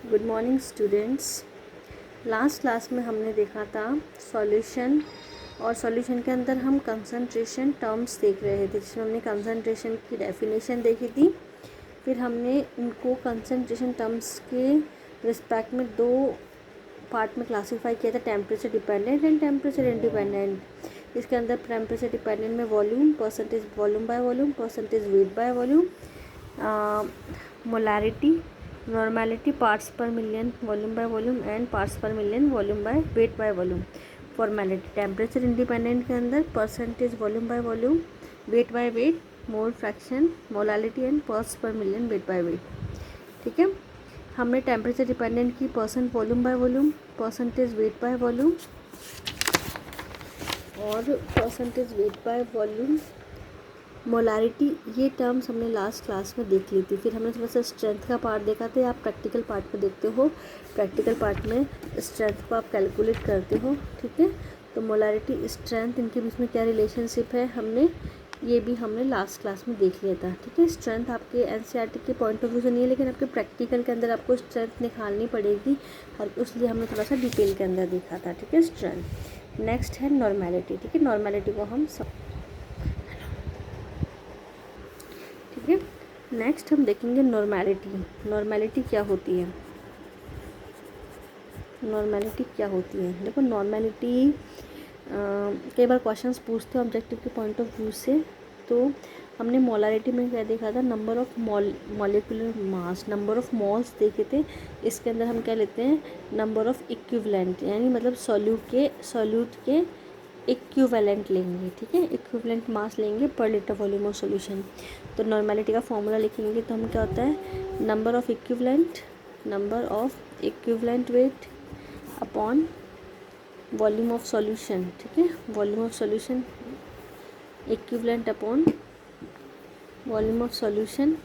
Good morning students. Last class में हमने देखा था सॉल्यूशन, और सॉल्यूशन के अंदर हम कंसंट्रेशन टर्म्स देख रहे थे, जिसमें हमने कंसंट्रेशन की डेफिनेशन देखी थी। फिर हमने इनको कंसंट्रेशन टर्म्स के रिस्पेक्ट में दो पार्ट में क्लासीफाई किया था, temperature dependent and temperature independent. इसके अंदर टेम्परेचर डिपेंडेंट में volume, percentage volume by volume, percentage weight by volume, molarity, normality, parts per million volume by volume and parts per million volume by weight by volume. Formality temperature independent के अंदर percentage volume by volume, weight by weight, mole fraction, molality and parts per million weight by weight. ठीक है, हमने temperature dependent की percent volume by volume, percentage weight by volume और percentage weight by volume, molarity, ये terms हमने last class में देख ली थी। फिर हमने थोड़ा सा स्ट्रेंथ का पार्ट देखा था। आप प्रैक्टिकल पार्ट में देखते हो, प्रैक्टिकल पार्ट में स्ट्रेंथ को आप कैलकुलेट करते हो। ठीक है, तो मोलारिटी, स्ट्रेंथ, इनके बीच में क्या रिलेशनशिप है ये भी हमने लास्ट क्लास में देख लिया था। ठीक है, स्ट्रेंथ आपके एनसीईआरटी के पॉइंट ऑफ व्यू से नहीं है, लेकिन आपके प्रैक्टिकल के अंदर आपको स्ट्रेंथ निकालनी पड़ेगी, और इसलिए हमने थोड़ा सा डिटेल के अंदर देखा था। ठीक है, स्ट्रेंथ। नेक्स्ट है नॉर्मेलिटी। ठीक है, नॉर्मेलिटी को हम ठीक है, नेक्स्ट हम देखेंगे नॉर्मेलिटी। नॉर्मेलिटी क्या होती है? नॉर्मेलिटी क्या होती है? देखो, नॉर्मेलिटी कई बार क्वेश्चंस पूछते हैं ऑब्जेक्टिव के पॉइंट ऑफ व्यू से। तो हमने मोलारिटी में क्या देखा था? Number of molecular mass, number of malls देखे थे। इसके अंदर हम क्या लेते हैं? नंबर ऑफ इक्विवेलेंट, यानी मतलब सॉल्यूट के इक्विवेलेंट लेंगे। ठीक है, इक्विवेलेंट मास लेंगे पर लीटर वॉल्यूम ऑफ सॉल्यूशन। तो नॉर्मेलिटी का फॉर्मूला लिखेंगे तो हम क्या होता है? Number of equivalent weight upon volume of solution. ठीक है, volume of solution, equivalent upon volume of solution,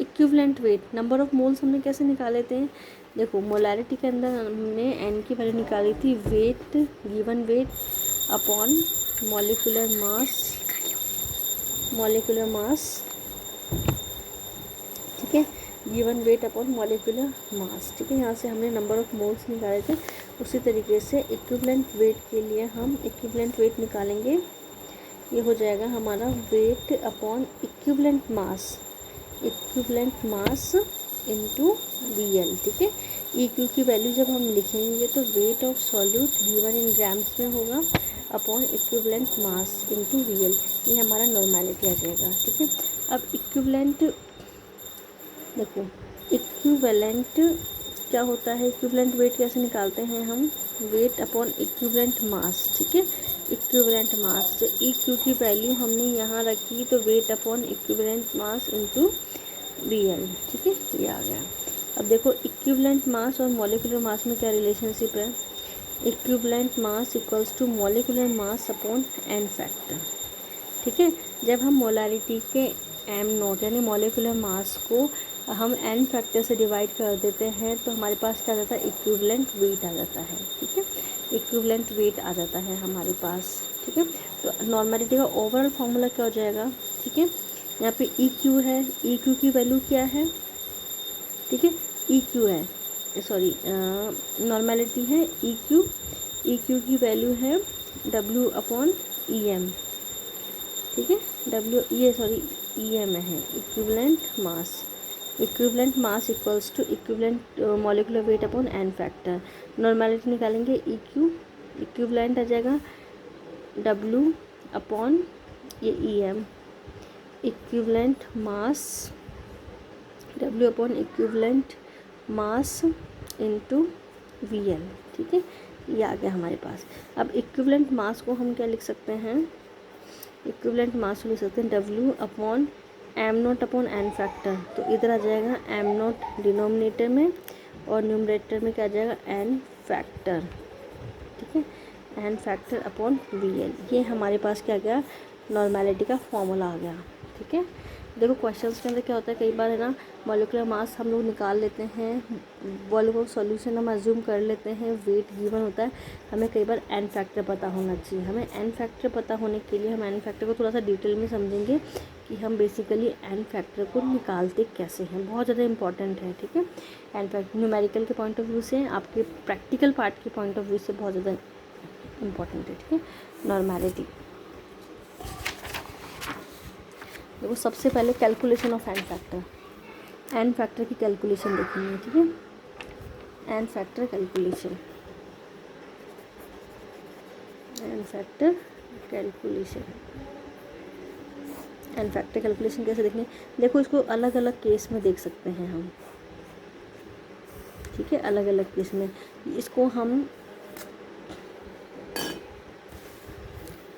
equivalent weight. Number of moles हमने कैसे निकाले थे? देखो, मोलारिटी के अंदर हमने एन की वैल्यू निकाली थी, weight, given weight upon molecular mass. ठीक है, given weight upon molecular mass. ठीक है, यहाँ से हमने नंबर ऑफ मोल्स निकाले थे। उसी तरीके से इक्विवेलेंट वेट के लिए हम इक्विवेलेंट वेट निकालेंगे। ये हो जाएगा हमारा weight upon equivalent mass into VL. ठीक है, EQ की वैल्यू जब हम लिखेंगे तो weight of solute given in grams में होगा upon equivalent mass into VL. ये हमारा नॉर्मेलिटी आ जाएगा। ठीक है, अब इक्विवेलेंट देखो, इक्विवेलेंट क्या होता है? इक्विवेलेंट वेट कैसे निकालते हैं हम? वेट अपॉन इक्विवेलेंट मास। ठीक है, इक्विवेलेंट मास, तो EQ की वैल्यू हमने यहाँ रखी, तो wait upon equivalent mass into VL। ठीक है, ये आ गया। अब देखो, इक्विवेलेंट मास और मॉलिक्यूलर मास में क्या रिलेशनशिप है? Equivalent mass equals to molecular mass upon n factor. ठीक है, जब हम मोलारिटी के m0 यानी मॉलिक्यूलर मास को हम n फैक्टर से डिवाइड कर देते हैं, तो हमारे पास क्या आ जाता है? इक्विवेलेंट वेट आ जाता है। ठीक है, इक्विवेलेंट वेट आ जाता है हमारे पास। ठीक है, तो नॉर्मेलिटी का ओवरऑल फार्मूला क्या हो जाएगा? ठीक है, यहाँ पे EQ है, EQ की वैल्यू क्या है? ठीक है, EQ है, सॉरी, नॉर्मेलिटी है EQ की वैल्यू है W अपॉन EM। ठीक है, EM है equivalent mass equals to equivalent molecular weight upon n factor. Normality निकालेंगे, इक्विवेलेंट आ जाएगा W अपॉन ये EM, equivalent mass W upon equivalent mass into VL। ठीक है, ये आ गया हमारे पास। अब इक्विवेलेंट मास को हम क्या लिख सकते हैं? इक्विवेलेंट मास को लिख सकते हैं W upon m0 upon n factor. तो इधर आ जाएगा m0 डिनोमिनेटर में, और न्यूमरेटर में क्या आ जाएगा? n factor. ठीक है, n फैक्टर अपॉन VL। ये हमारे पास क्या आ गया? नॉर्मेलिटी का फॉर्मूला आ गया। ठीक है, देखो क्वेश्चंस के अंदर क्या होता है, कई बार है ना मॉलिक्यूलर मास हम लोग निकाल लेते हैं, वॉल्यूम ऑफ सॉल्यूशन हम अज्यूम कर लेते हैं, वेट गिवन होता है, हमें कई बार एन फैक्टर पता होना चाहिए। हमें एन फैक्टर पता होने के लिए हम एन फैक्टर को थोड़ा सा डिटेल में समझेंगे कि हम बेसिकली एन फैक्टर को निकालते कैसे हैं, बहुत ज़्यादा इंपॉर्टेंट है। ठीक है, एन फैक्टर न्यूमेरिकल के पॉइंट ऑफ व्यू से, आपके प्रैक्टिकल पार्ट के पॉइंट ऑफ व्यू से बहुत ज़्यादा इंपॉर्टेंट है। ठीक है, नॉर्मेलिटी। देखो सबसे पहले calculation of N factor, N factor की कैलकुलेशन देखेंगे। ठीक है, N factor calculation, N factor calculation, N factor calculation कैसे देखेंगे, देखो इसको अलग अलग केस में देख सकते हैं हम। ठीक है, अलग अलग केस में इसको हम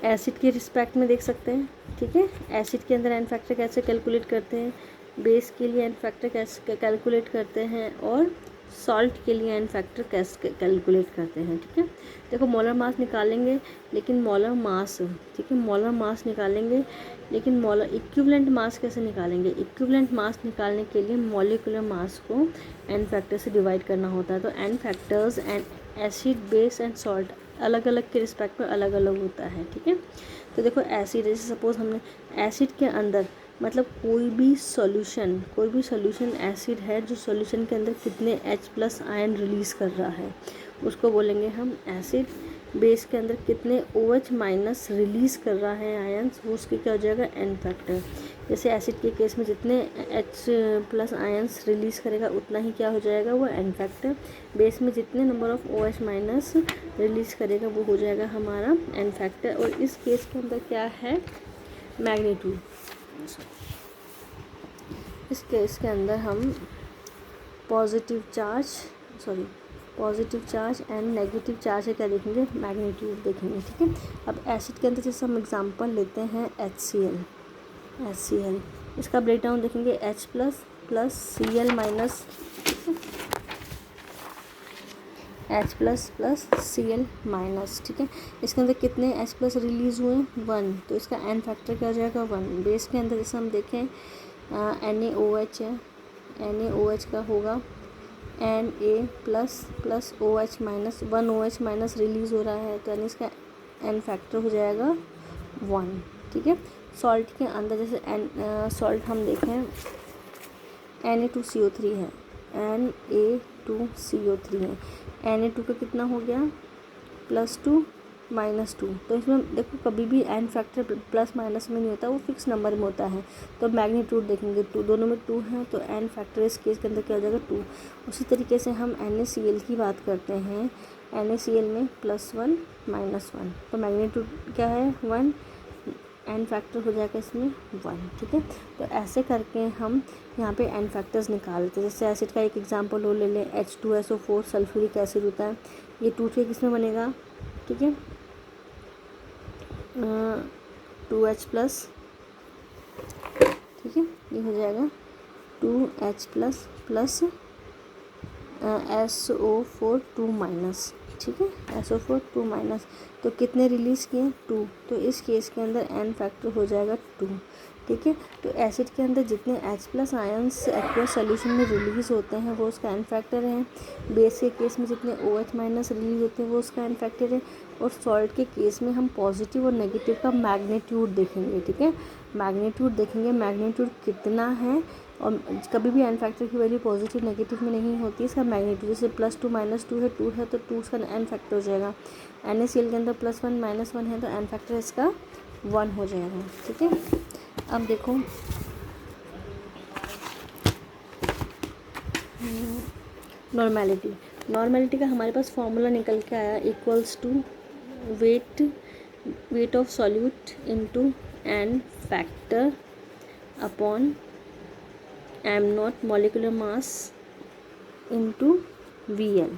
एसिड के रिस्पेक्ट में देख सकते हैं। ठीक है, एसिड के अंदर एन फैक्टर कैसे कैलकुलेट करते हैं, बेस के लिए एन फैक्टर कैसे कैलकुलेट करते हैं, और सॉल्ट के लिए एन फैक्टर कैसे कैलकुलेट करते हैं। ठीक है, देखो मोलर मास निकालेंगे लेकिन मोलर मास, ठीक है, मोलर मास निकालेंगे लेकिन मोलर इक्विवेलेंट मास कैसे निकालेंगे, इक्विवेलेंट मास निकालने के लिए मॉलिक्यूलर मास को एन फैक्टर से डिवाइड करना होता है। तो N factors and acid, base and salt अलग अलग के रिस्पेक्ट में अलग अलग होता है। ठीक है, तो देखो एसिड, जैसे सपोज हमने एसिड के अंदर मतलब कोई भी सॉल्यूशन एसिड है जो सॉल्यूशन के अंदर कितने H+ आयन रिलीज़ कर रहा है उसको बोलेंगे हम एसिड। बेस के अंदर कितने OH- रिलीज़ कर रहा है आयन्स, वो उसके क्या हो जाएगा, एन फैक्टर। जैसे एसिड के केस में जितने H+ आयन्स रिलीज़ करेगा उतना ही क्या हो जाएगा, वो एन फैक्टर। बेस में जितने नंबर ऑफ OH- रिलीज़ करेगा वो हो जाएगा हमारा एन फैक्टर। और इस केस के अंदर क्या है, मैग्नीट्यूड। इस केस के अंदर हम positive charge and negative charge है क्या देखेंगे, मैग्नीट्यूड देखेंगे। ठीक है, अब एसिड के अंदर जैसे हम एग्जांपल लेते हैं HCl, इसका ब्रेकडाउन देखेंगे H+ plus Cl minus, H+ plus Cl minus. ठीक है, इसके अंदर कितने H+ रिलीज़ हुए, 1, तो इसका एन फैक्टर क्या हो जाएगा, 1। बेस के अंदर जैसे हम देखें NaOH है, NaOH का होगा Na plus OH minus, 1 OH minus release हो रहा है तो यानी इसका एन फैक्टर हो जाएगा 1। ठीक है, सॉल्ट के अंदर जैसे सॉल्ट हम देखें Na2CO3 है, Na2CO3 है, Na2 का कितना हो गया, +2 -2। तो इसमें देखो कभी भी एन फैक्टर प्लस माइनस में नहीं होता, वो फिक्स नंबर में होता है। तो मैग्नीट्यूड देखेंगे 2, दोनों में 2 है तो एन फैक्टर इस केस के अंदर क्या हो जाएगा, 2। उसी तरीके से हम NaCl की बात करते हैं, NaCl में +1 -1, तो मैग्नीट्यूड क्या है, 1, एन फैक्टर हो जाएगा इसमें 1। ठीक है, तो ऐसे करके हम यहाँ पे एन फैक्टर्स निकालते हैं। जैसे एसिड का एक एग्जांपल और ले लें, H2SO4 सल्फ्यूरिक एसिड होता है, ये टूट के किस में बनेगा, ठीक है, 2H+, ठीक है, ये हो जाएगा 2H+ प्लस SO4 2-, ठीक है, SO4 2-, तो कितने रिलीज़ किए, 2, तो इस केस के अंदर एन फैक्टर हो जाएगा 2। ठीक है, तो एसिड के अंदर जितने H+ आयन्स एक्वस सॉल्यूशन में रिलीज़ होते हैं वो उसका एन फैक्टर है। बेस के केस में जितने OH- रिलीज़ होते हैं वो उसका एन फैक्टर है। और सॉल्ट के केस में हम पॉजिटिव और नेगेटिव का मैग्नीट्यूड देखेंगे। ठीक है, मैग्नीट्यूड देखेंगे, मैग्नीट्यूड कितना है, और कभी भी एन फैक्टर की वैल्यू पॉजिटिव नेगेटिव में नहीं होती, इसका मैग्नीट्यूड जैसे +2 -2 है, 2 है तो 2 उसका एन फैक्टर हो जाएगा। NaCl के अंदर +1 -1 है तो एन फैक्टर इसका 1 हो जाएगा। ठीक है, अब देखो नॉर्मेलिटी का हमारे पास फॉर्मूला निकल के आया, =, weight of solute into N factor upon m0 molecular mass into VL।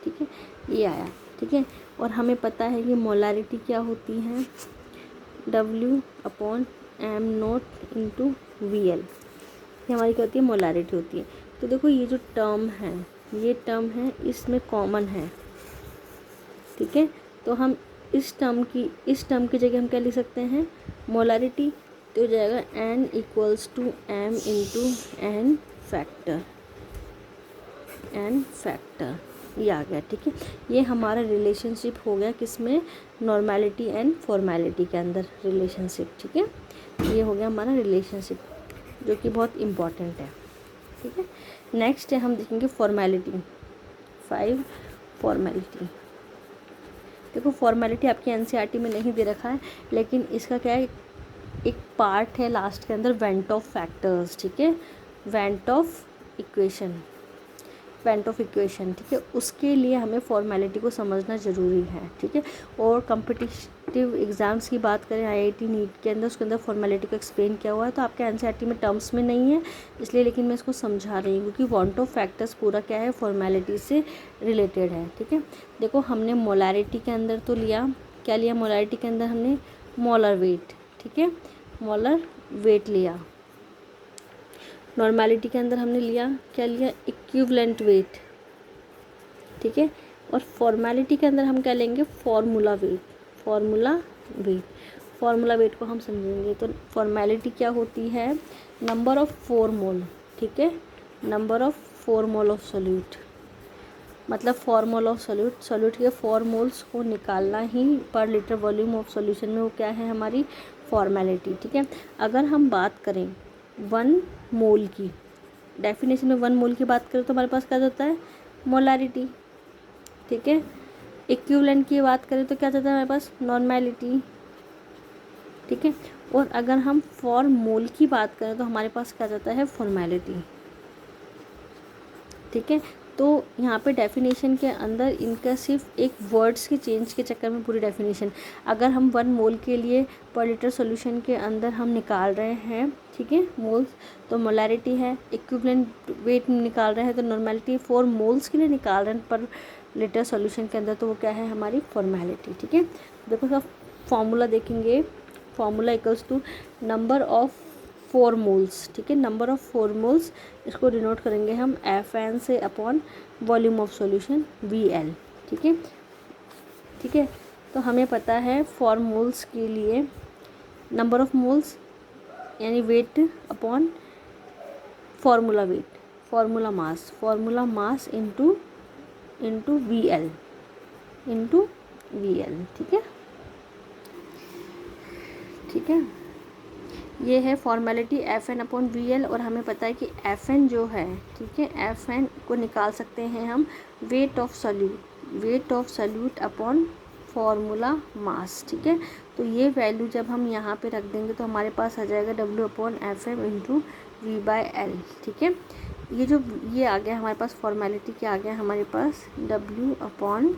ठीक है, ये आया। ठीक है, और हमें पता है कि मोलारिटी क्या होती है, W/m0 इंटू VL, ये हमारी क्या होती है, मोलारिटी होती है। तो देखो ये जो टर्म है, ये टर्म है, इसमें कॉमन है। ठीक है, तो हम इस टर्म की जगह हम क्या लिख सकते हैं, मोलारिटी। तो हो जाएगा n equals to m into n factor, n factor, ये आ गया। ठीक है, ये हमारा रिलेशनशिप हो गया किसमें, नॉर्मेलिटी एंड फॉर्मेलिटी के अंदर रिलेशनशिप। ठीक है, ये हो गया हमारा रिलेशनशिप जो कि बहुत इम्पॉर्टेंट है। ठीक है, नेक्स्ट है हम देखेंगे फॉर्मेलिटी। 5 फॉर्मेलिटी। देखो फॉर्मेलिटी आपकी एनसीईआरटी में नहीं दे रखा है, लेकिन इसका क्या है, एक पार्ट है लास्ट के अंदर, वेंट ऑफ फैक्टर्स। ठीक है, went of equation, went of equation. ठीक है, उसके लिए हमें फॉर्मेलिटी को समझना ज़रूरी है। ठीक है, और कॉम्पिटिटिव एग्ज़ाम्स की बात करें आईआईटी नीट के अंदर, उसके अंदर फॉर्मेलिटी को एक्सप्लेन किया हुआ है, तो आपके एनसीईआरटी में टर्म्स में नहीं है इसलिए, लेकिन मैं इसको समझा रही हूँ क्योंकि वेंट ऑफ फैक्टर्स पूरा क्या है, फॉर्मेलिटी से रिलेटेड है। ठीक है, देखो हमने मोलैरिटी के अंदर तो लिया, क्या लिया मोलैरिटी के अंदर हमने, मोलर वेट। ठीक है, मोलर वेट लिया। नॉर्मेलिटी के अंदर हमने लिया, क्या लिया, इक्विवेलेंट वेट। ठीक है, और फॉर्मेलिटी के अंदर हम क्या लेंगे, formula wait, formula wait. Formula wait को हम समझेंगे तो फॉर्मेलिटी क्या होती है, नंबर ऑफ 4 मोल। ठीक है, number of 4 mole of solute, मतलब 4 मोल ऑफ सोल्यूट, सोल्यूट के 4 मोल्स को निकालना ही पर लीटर वॉल्यूम ऑफ सॉल्यूशन में, वो क्या है हमारी फॉर्मेलिटी। ठीक है, अगर हम बात करें 1 मोल की, डेफिनेशन में 1 मोल की बात करें तो हमारे पास क्या जाता है, मोलैरिटी। ठीक है, इक्विवेलेंट की बात करें तो क्या जाता है हमारे पास, नॉर्मेलिटी। ठीक है, और अगर हम फॉर मोल की बात करें तो हमारे पास क्या जाता है, फॉर्मेलिटी। ठीक है, तो यहाँ पे डेफिनेशन के अंदर इनका सिर्फ एक वर्ड्स के चेंज के चक्कर में पूरी डेफिनेशन, अगर हम 1 मोल के लिए पर लीटर सॉल्यूशन के अंदर हम निकाल रहे हैं, ठीक है, मोल्स, तो मोलैरिटी है, इक्विवेलेंट वेट निकाल रहे हैं तो नॉर्मेलिटी, 4 मोल्स के लिए निकाल रहे हैं पर लीटर सॉल्यूशन के अंदर तो वो क्या है हमारी फॉर्मेलिटी। ठीक है, देखो सब फॉर्मूला देखेंगे, formula equals to number of 4 moles. ठीक है, नंबर ऑफ 4 मोल्स, इसको डिनोट करेंगे हम FN से upon volume of solution VL। ठीक है, ठीक है, तो हमें पता है 4 मोल्स के लिए नंबर ऑफ मोल्स यानी weight upon formula wait, formula mass, formula mass into VL, into VL। ठीक है, ठीक है, ये है फॉर्मेलिटी FN अपॉन VL, और हमें पता है कि FN जो है, ठीक है, FN को निकाल सकते हैं हम wait of solute, wait of solute upon formula mass. ठीक है, तो ये वैल्यू जब हम यहाँ पे रख देंगे तो हमारे पास आ जाएगा W upon FM into V/L। ठीक है, ये आ गया हमारे पास, फॉर्मेलिटी क्या आ गया हमारे पास, W upon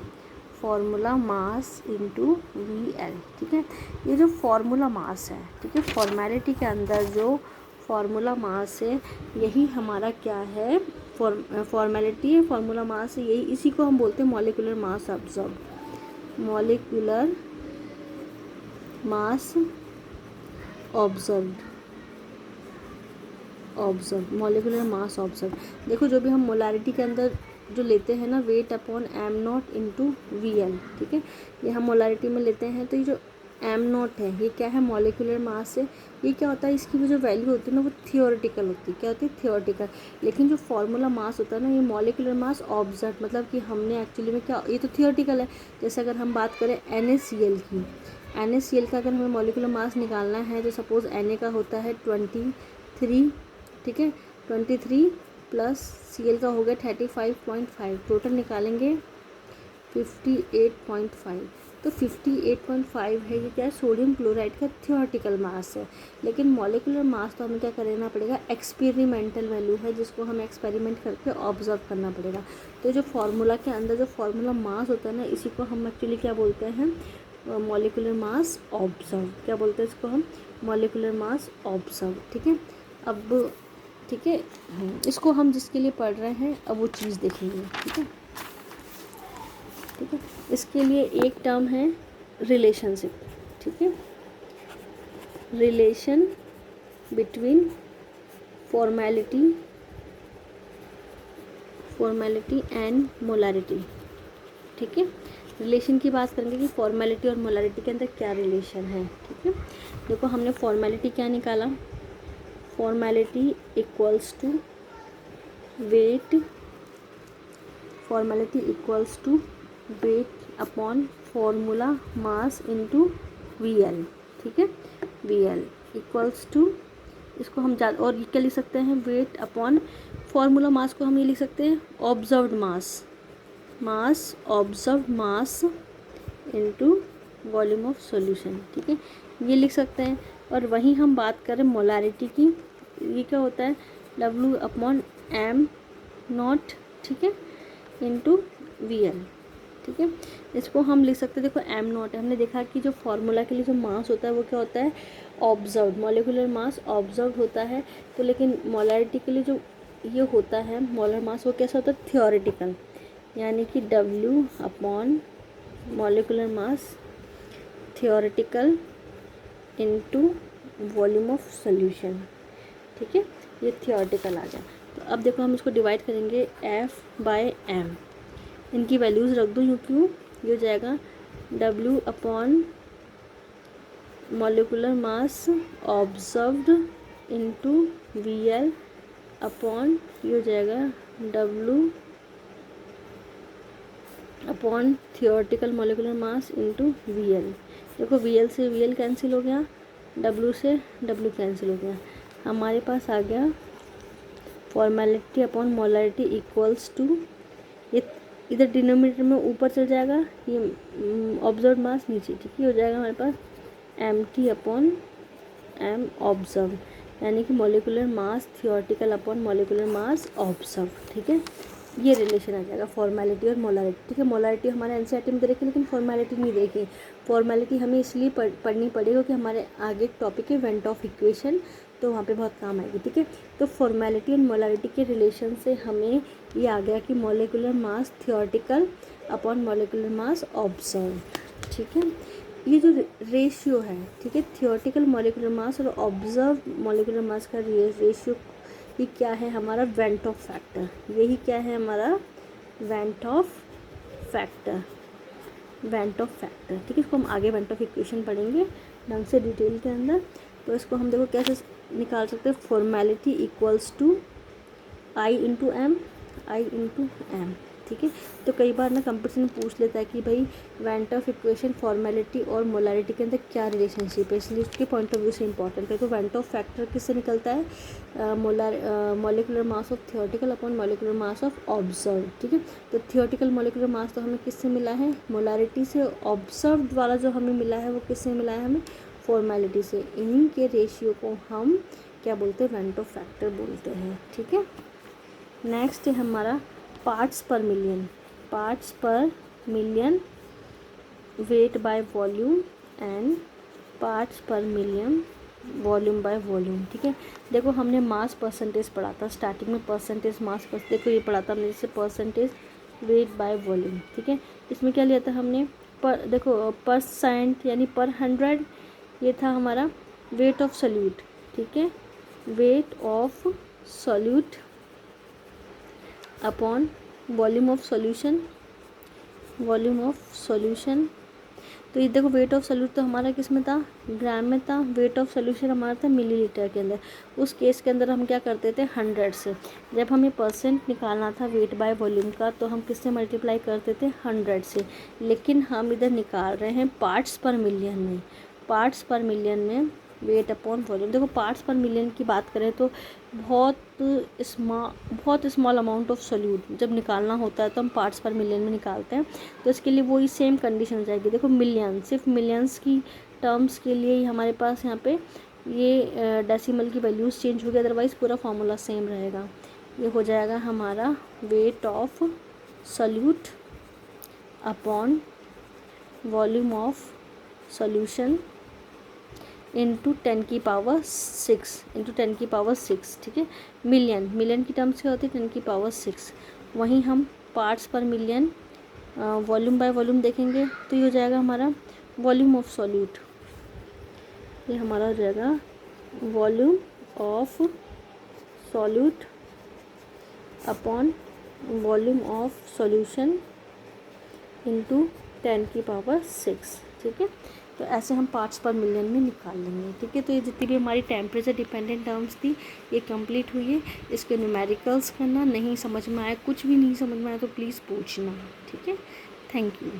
formula mass into VL। ठीक है, ये जो फार्मूला मास है, ठीक है, फॉर्मेलिटी के अंदर जो फार्मूला मास है यही हमारा क्या है, फॉर्मेलिटी है, फार्मूला मास है यही, इसी को हम बोलते हैं molecular mass observe, molecular mass observe, molecular mass observe. देखो जो भी हम मोलैरिटी के अंदर जो लेते हैं ना, weight upon m0 into VL। ठीक है, ये हम मोलैरिटी में लेते हैं, तो ये जो m0 है ये क्या है, मॉलिक्यूलर मास है। ये क्या होता है, इसकी जो वैल्यू होती है ना वो थियोरेटिकल होती है, क्या होती है, थियोरेटिकल। लेकिन जो फार्मूला मास होता है ना, ये मॉलिक्यूलर मास ऑब्जर्व, मतलब कि हमने एक्चुअली में क्या, ये तो थियोरेटिकल है। जैसे अगर हम बात करें NaCl की, NaCl का अगर हमें मॉलिक्यूलर मास निकालना है तो सपोज़ Na का होता है 23, ठीक है, 23 प्लस Cl का हो गया 35.5, टोटल निकालेंगे 58.5। तो 58.5 है, ये क्या है, सोडियम क्लोराइड का थियोरेटिकल मास है। लेकिन मॉलिक्यूलर मास तो हमें क्या करना पड़ेगा, एक्सपेरिमेंटल वैल्यू है, जिसको हमें एक्सपेरिमेंट करके ऑब्जर्व करना पड़ेगा। तो जो फार्मूला के अंदर जो फार्मूला मास होता है ना, इसी को हम एक्चुअली क्या बोलते हैं, मॉलिक्यूलर मास ऑब्जर्व, क्या बोलते हैं इसको हम, मॉलिक्यूलर मास ऑब्जर्व। ठीक है, अब ठीक है, इसको हम जिसके लिए पढ़ रहे हैं अब वो चीज़ देखेंगे। ठीक है, ठीक है, इसके लिए एक टर्म है रिलेशनशिप। ठीक है, relation between formality and molarity. ठीक है, रिलेशन की बात करेंगे कि फॉर्मेलिटी और मोलारिटी के अंदर क्या रिलेशन है। ठीक है, देखो हमने फॉर्मेलिटी क्या निकाला, formality equals to weight, formality equals to weight upon formula mass into VL। ठीक है, VL इक्वल्स टू, इसको हम ज़्यादा और क्या लिख सकते हैं, वेट अपॉन फॉर्मूला मास को हम ये लिख सकते हैं observed mass, mass observed mass into volume of solution. ठीक है, ये लिख सकते हैं। और वहीं हम बात करें मोलारिटी की, ये क्या होता है, W अपॉन M नॉट, ठीक है, इनटू VL। ठीक है, इसको हम लिख सकते हैं, देखो M नॉट है, हमने देखा कि जो फार्मूला के लिए जो मास होता है वो क्या होता है, ऑब्जर्व, मॉलिकुलर मास ऑब्जर्व होता है। तो लेकिन मोलारिटी के लिए जो ये होता है मोलर मास, वो कैसा होता है, थियोरेटिकल, यानी कि W upon molecular mass theoretical into volume of solution. ठीक है, ये थियोरेटिकल आ गया। तो अब देखो हम इसको डिवाइड करेंगे F/M, इनकी वैल्यूज़ रख दो, क्यों ये हो जाएगा W upon molecular mass observed into VL upon, ये हो जाएगा W upon theoretical molecular mass into VL। देखो VL से VL कैंसिल हो गया, W से W कैंसिल हो गया, हमारे पास आ गया formality upon molarity equals to, ये इधर डिनोमिनेटर में ऊपर चल जाएगा, ये ऑब्जर्व मास नीचे। ठीक है, हो जाएगा हमारे पास MT अपॉन M ऑब्जर्व, यानी कि molecular mass theoretical upon molecular mass observe. ठीक है, ये रिलेशन आ जाएगा फॉर्मेलिटी और मोलारिटी। ठीक है, मोलारिटी हमारे एनसीईआरटी में दे रखी, लेकिन फॉर्मेलिटी नहीं देखी। फॉर्मेलिटी हमें इसलिए पढ़नी पड़ेगी कि हमारे आगे एक टॉपिक है वेंट ऑफ इक्वेशन, तो वहाँ पे बहुत काम आएगी। ठीक है, तो फॉर्मेलिटी और मोलारिटी के रिलेशन से हमें ये आ गया कि molecular mass theoretical upon molecular mass observe. ठीक है, ये जो रेशियो है, ठीक है, थियोरेटिकल मॉलिकुलर मास और ऑब्जर्व मॉलिकुलर मास का रेशियो, ये क्या है, हमारा वेंट ऑफ फैक्टर। यही क्या है हमारा went of factor, went of factor. ठीक है, इसको हम आगे वेंट ऑफ इक्वेशन पढ़ेंगे ढंग से डिटेल के अंदर। तो इसको हम देखो कैसे निकाल सकते हैं, formality equals to I into M, I into M. ठीक है, तो कई बार ना कंपटीशन में पूछ लेता है कि भाई वेंट ऑफ इक्वेशन फॉर्मेलिटी और मोलारिटी के अंदर क्या रिलेशनशिप है, इसलिए उसके पॉइंट ऑफ व्यू से इंपॉर्टेंट है। तो वेंट ऑफ फैक्टर किससे निकलता है, molecular mass of theoretical upon molecular mass of observe. ठीक है, तो थियोरेटिकल मॉलिकुलर मास तो हमें किससे मिला है, मोलारिटी से, ऑब्जर्व वाला जो हमें मिला है वो किससे मिला है, हमें फॉर्मेलिटी से। इन्हीं के रेशियो को हम क्या बोलते हैं, वेंट ऑफ फैक्टर बोलते हैं। ठीक है, नेक्स्ट है हमारा parts per million, parts per million weight by volume and parts per million volume by volume. ठीक है, देखो हमने मास परसेंटेज पढ़ा था स्टार्टिंग में, परसेंटेज मास देखो ये पढ़ा था हमने, जैसे परसेंटेज वेट बाय वॉल्यूम। ठीक है, इसमें क्या लिया था हमने, पर देखो परसेंट यानी पर 100, ये था हमारा वेट ऑफ सॉल्यूट। ठीक है, wait of solute upon volume of solution, volume of solution. तो ये देखो वेट ऑफ सॉल्यूट तो हमारा किस में था, ग्राम में था, वेट ऑफ सॉल्यूशन हमारा था मिलीलीटर के अंदर। उस केस के अंदर हम क्या करते थे, 100 से। जब हमें परसेंट निकालना था वेट बाय वॉल्यूम का, तो हम किससे मल्टीप्लाई करते थे, 100 से। लेकिन हम इधर निकाल रहे हैं पार्ट्स पर मिलियन में, पार्ट्स पर मिलियन में वेट अपॉन वॉल्यूम। देखो पार्ट्स पर मिलियन की बात करें तो बहुत स्मॉल अमाउंट ऑफ सॉल्यूट जब निकालना होता है तो हम पार्ट्स पर मिलियन में निकालते हैं। तो इसके लिए वही सेम कंडीशन हो जाएगी। देखो मिलियन, सिर्फ मिलियंस की टर्म्स के लिए ही हमारे पास यहाँ पे ये डेसिमल की वैल्यूज़ चेंज होगी, अदरवाइज़ पूरा फार्मूला सेम रहेगा। ये हो जाएगा हमारा wait of solute upon volume of solution into 10 की पावर 6 इंटू 10 की पावर 6। ठीक है, मिलियन, मिलियन की टर्म्स क्या होती है, 10 की पावर 6। वहीं हम parts per million volume by volume देखेंगे तो ये हो जाएगा हमारा वॉल्यूम ऑफ सॉल्यूट, ये हमारा हो जाएगा volume of solute upon volume of solution into 10⁶, ठीक है। तो ऐसे हम पार्ट्स पर मिलियन में निकाल लेंगे, ठीक है। तो ये जितनी भी हमारी टेम्परेचर डिपेंडेंट टर्म्स थी ये कंप्लीट हुई है। इसके न्यूमेरिकल्स करना, नहीं समझ में आया, कुछ भी नहीं समझ में आया तो प्लीज़ पूछना, ठीक है। Thank you.